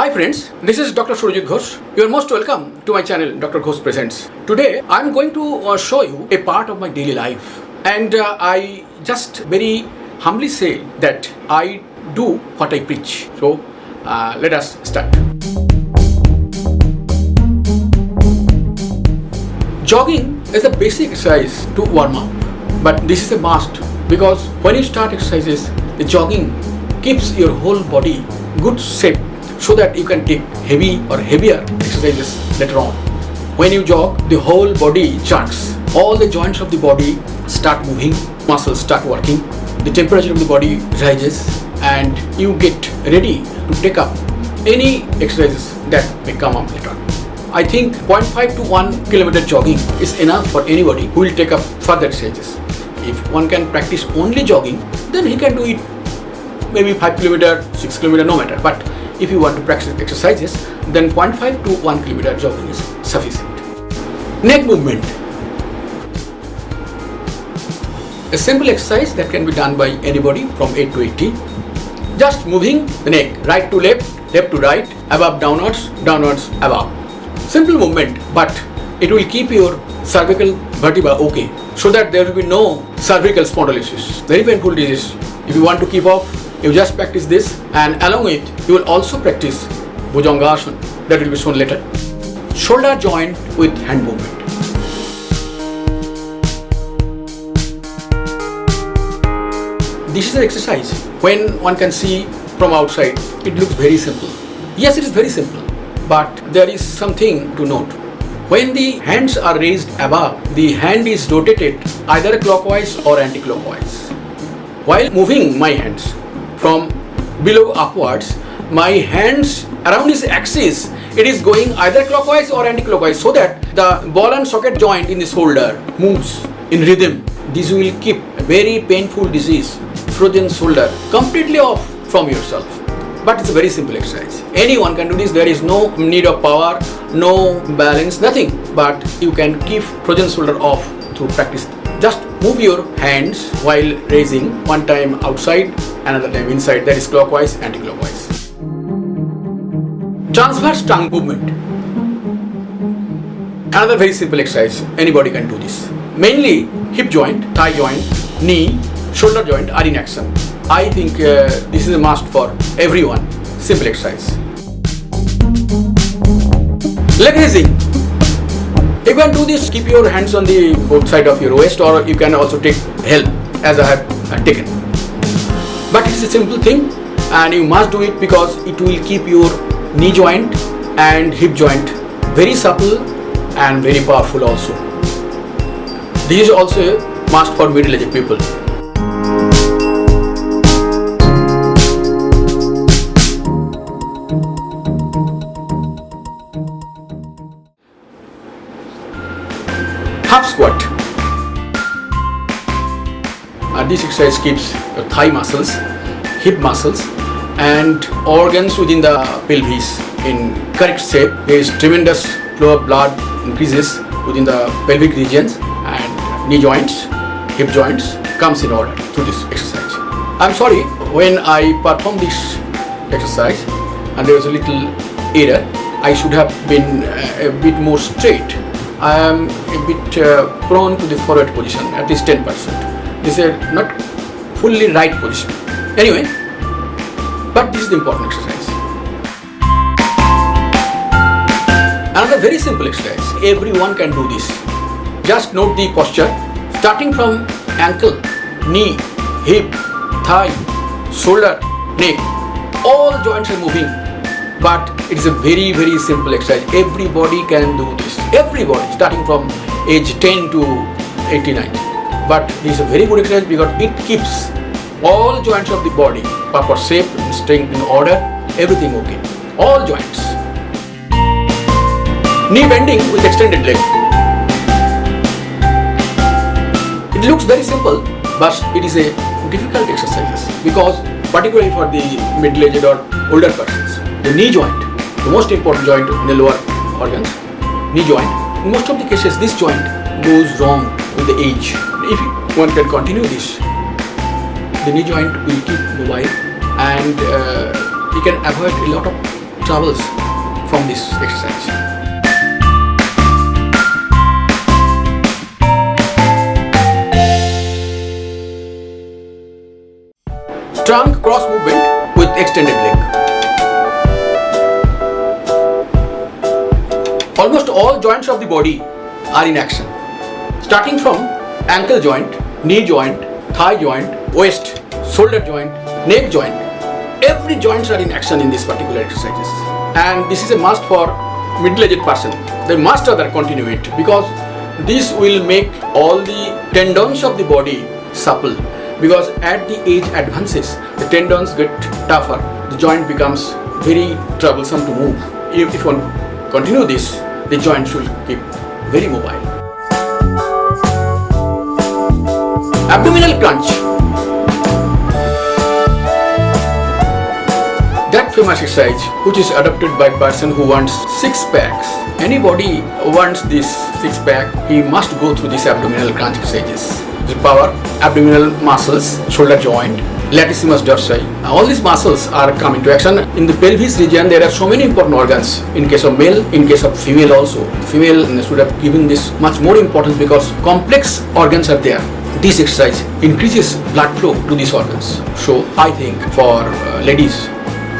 Hi friends, this is Dr. Ghosh. You are most welcome to my channel Dr. Ghosh Presents. Today I am going to show you a part of my daily life, and I just very humbly say that I do what I preach. So let us start. Jogging is a basic exercise to warm up, but this is a must because when you start exercises, the jogging keeps your whole body good shape so that you can take heavy or heavier exercises later on. When you jog, the whole body jerks. All the joints of the body start moving, muscles start working, the temperature of the body rises, and you get ready to take up any exercises that may come up later. I think 0.5 to 1 kilometer jogging is enough for anybody who will take up further exercises. If one can practice only jogging, then he can do it maybe 5 kilometer, 6 kilometer, no matter. But if you want to practice exercises, then 0.5 to 1 kilometer jogging is sufficient. Neck movement. A simple exercise that can be done by anybody from 8 to 80. Just moving the neck, right to left, left to right, above downwards, downwards above. Simple movement, but it will keep your cervical vertebra okay, so that there will be no cervical spondylosis, very painful disease. If you want to keep off, you just practice this, and along with you will also practice Bhujangasana, that will be shown later. Shoulder joint with hand movement. This is an exercise. When one can see from outside, it looks very simple. Yes, it is very simple, but there is something to note. When the hands are raised above, the hand is rotated either clockwise or anti-clockwise. While moving my hands from below upwards, my hands around this axis, it is going either clockwise or anti-clockwise, so that the ball and socket joint in the shoulder moves in rhythm. This will keep a very painful disease, frozen shoulder, completely off from yourself. But it's a very simple exercise. Anyone can do this. There is no need of power, no balance, nothing. But you can keep frozen shoulder off through practice. Just move your hands while raising, one time outside, another time inside, that is clockwise, anti-clockwise. Transverse tongue movement. Another very simple exercise, anybody can do this. Mainly hip joint, thigh joint, knee, shoulder joint are in action. I think this is a must for everyone. Simple exercise. Leg raising. You can do this, keep your hands on the both side of your waist, or you can also take help as I have taken. But it's a simple thing, and you must do it because it will keep your knee joint and hip joint very supple and very powerful also. This is also a must for middle-aged people. Half squat. This exercise keeps your thigh muscles, hip muscles, and organs within the pelvis in correct shape. There is tremendous flow of blood increases within the pelvic regions, and knee joints, hip joints comes in order through this exercise. I'm sorry, when I perform this exercise and there was a little error, I should have been a bit more straight. I am a bit prone to the forward position, at least 10%. This is not fully right position. Anyway, but this is the important exercise. Another very simple exercise. Everyone can do this. Just note the posture, starting from ankle, knee, hip, thigh, shoulder, neck. All joints are moving. But it is a very, very simple exercise. Everybody can do this. Everybody, starting from age 10 to 89. But this is a very good exercise because it keeps all joints of the body proper shape, strength in order, everything okay. All joints. Knee bending with extended leg. It looks very simple, but it is a difficult exercise because particularly for the middle-aged or older persons. The knee joint, the most important joint in the lower organs, knee joint. In most of the cases, this joint goes wrong with the age. If one can continue this, the knee joint will keep mobile, and you can avoid a lot of troubles from this exercise. Trunk cross movement with extended leg. Almost all joints of the body are in action. Starting from ankle joint, knee joint, thigh joint, waist, shoulder joint, neck joint. Every joints are in action in this particular exercises. And this is a must for middle-aged person. They must rather continue it because this will make all the tendons of the body supple. Because at the age advances, the tendons get tougher. The joint becomes very troublesome to move. If one continue this, the joint should keep very mobile. Abdominal crunch. That famous exercise which is adopted by person who wants six packs. Anybody wants this six pack, he must go through these abdominal crunch exercises. The power, abdominal muscles, shoulder joint, latissimus dorsi. All these muscles are come into action. In the pelvis region, there are so many important organs. In case of male, in case of female also. Female should have given this much more importance because complex organs are there. This exercise increases blood flow to these organs. So I think for ladies,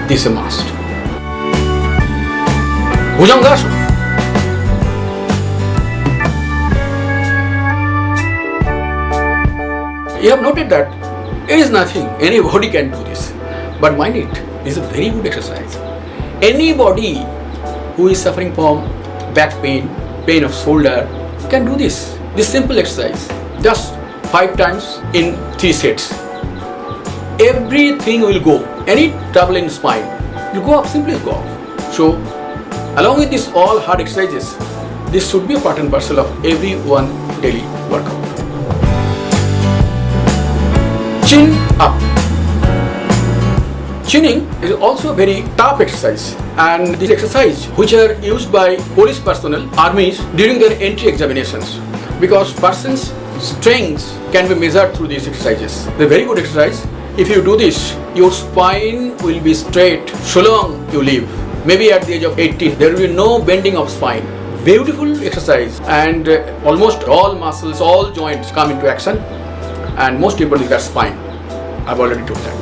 this is a must. Bhujangasana. You have noted that it is nothing, anybody can do this. But mind it, this is a very good exercise. Anybody who is suffering from back pain, pain of shoulder, can do this. This simple exercise, just 5 times in 3 sets. Everything will go. Any trouble in spine will go up, simply go off. So, along with this all hard exercises, this should be a part and parcel of everyone daily workout. Chin up. Chinning is also a very tough exercise, and this exercise which are used by police personnel, armies during their entry examinations, because person's strengths can be measured through these exercises. They're very good exercise. If you do this, your spine will be straight so long you live. Maybe at the age of 18, there will be no bending of spine. Beautiful exercise, and almost all muscles, all joints come into action. And most importantly, that's spine. I've already told that.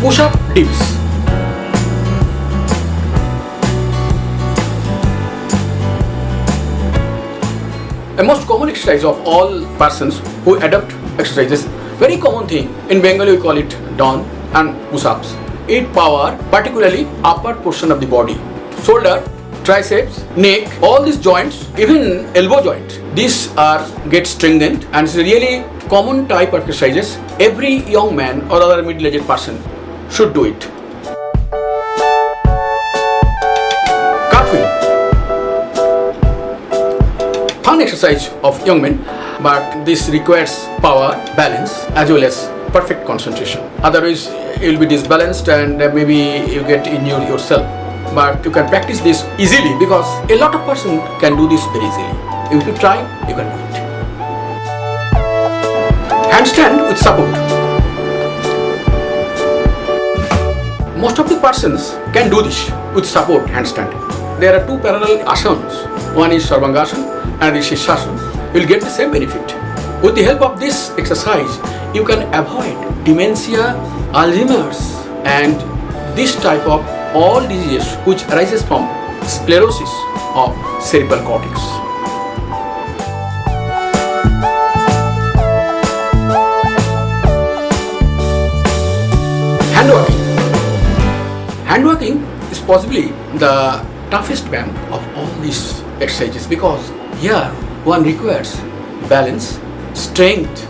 Push-up dips. A most common exercise of all persons who adopt exercises. Very common thing. In Bengali we call it dawn and push-ups. It power particularly upper portion of the body. Shoulder, triceps, neck, all these joints, even elbow joint, these are get strengthened, and it's a really common type of exercises. Every young man or other middle-aged person should do it. Cartwheel. Fun exercise of young men, but this requires power, balance, as well as perfect concentration. Otherwise, you will be disbalanced and maybe you get injured yourself. But you can practice this easily because a lot of person can do this very easily. If you try, you can do it. Handstand with support. Most of the persons can do this with support handstand. There are 2 parallel asanas. One is Sarvangasana and this is Shasana. You will get the same benefit. With the help of this exercise, you can avoid dementia, Alzheimer's, and this type of all diseases which arises from sclerosis of cerebral cortex. Hand walking. Hand walking is possibly the toughest band of all these exercises because here one requires balance, strength,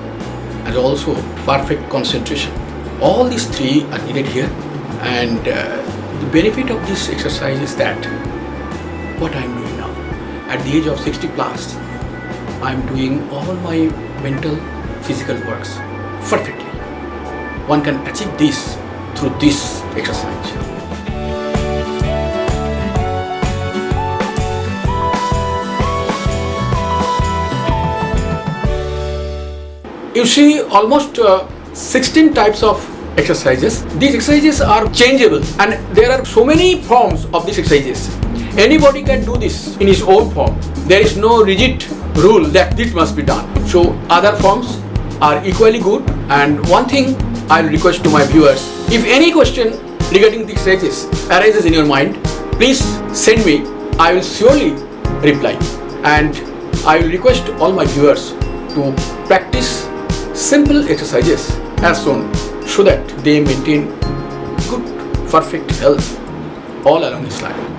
and also perfect concentration. All these 3 are needed here, and the benefit of this exercise is that what I am doing now, at the age of 60 plus, I am doing all my mental, physical works perfectly. One can achieve this through this exercise. You see almost 16 types of exercises. These exercises are changeable and there are so many forms of these exercises. Anybody can do this in his own form. There is no rigid rule that this must be done. So other forms are equally good. And one thing I'll request to my viewers, if any question regarding these exercises arises in your mind, please send me. I will surely reply. And I will request all my viewers to practice simple exercises as shown so that they maintain good, perfect health all along his life.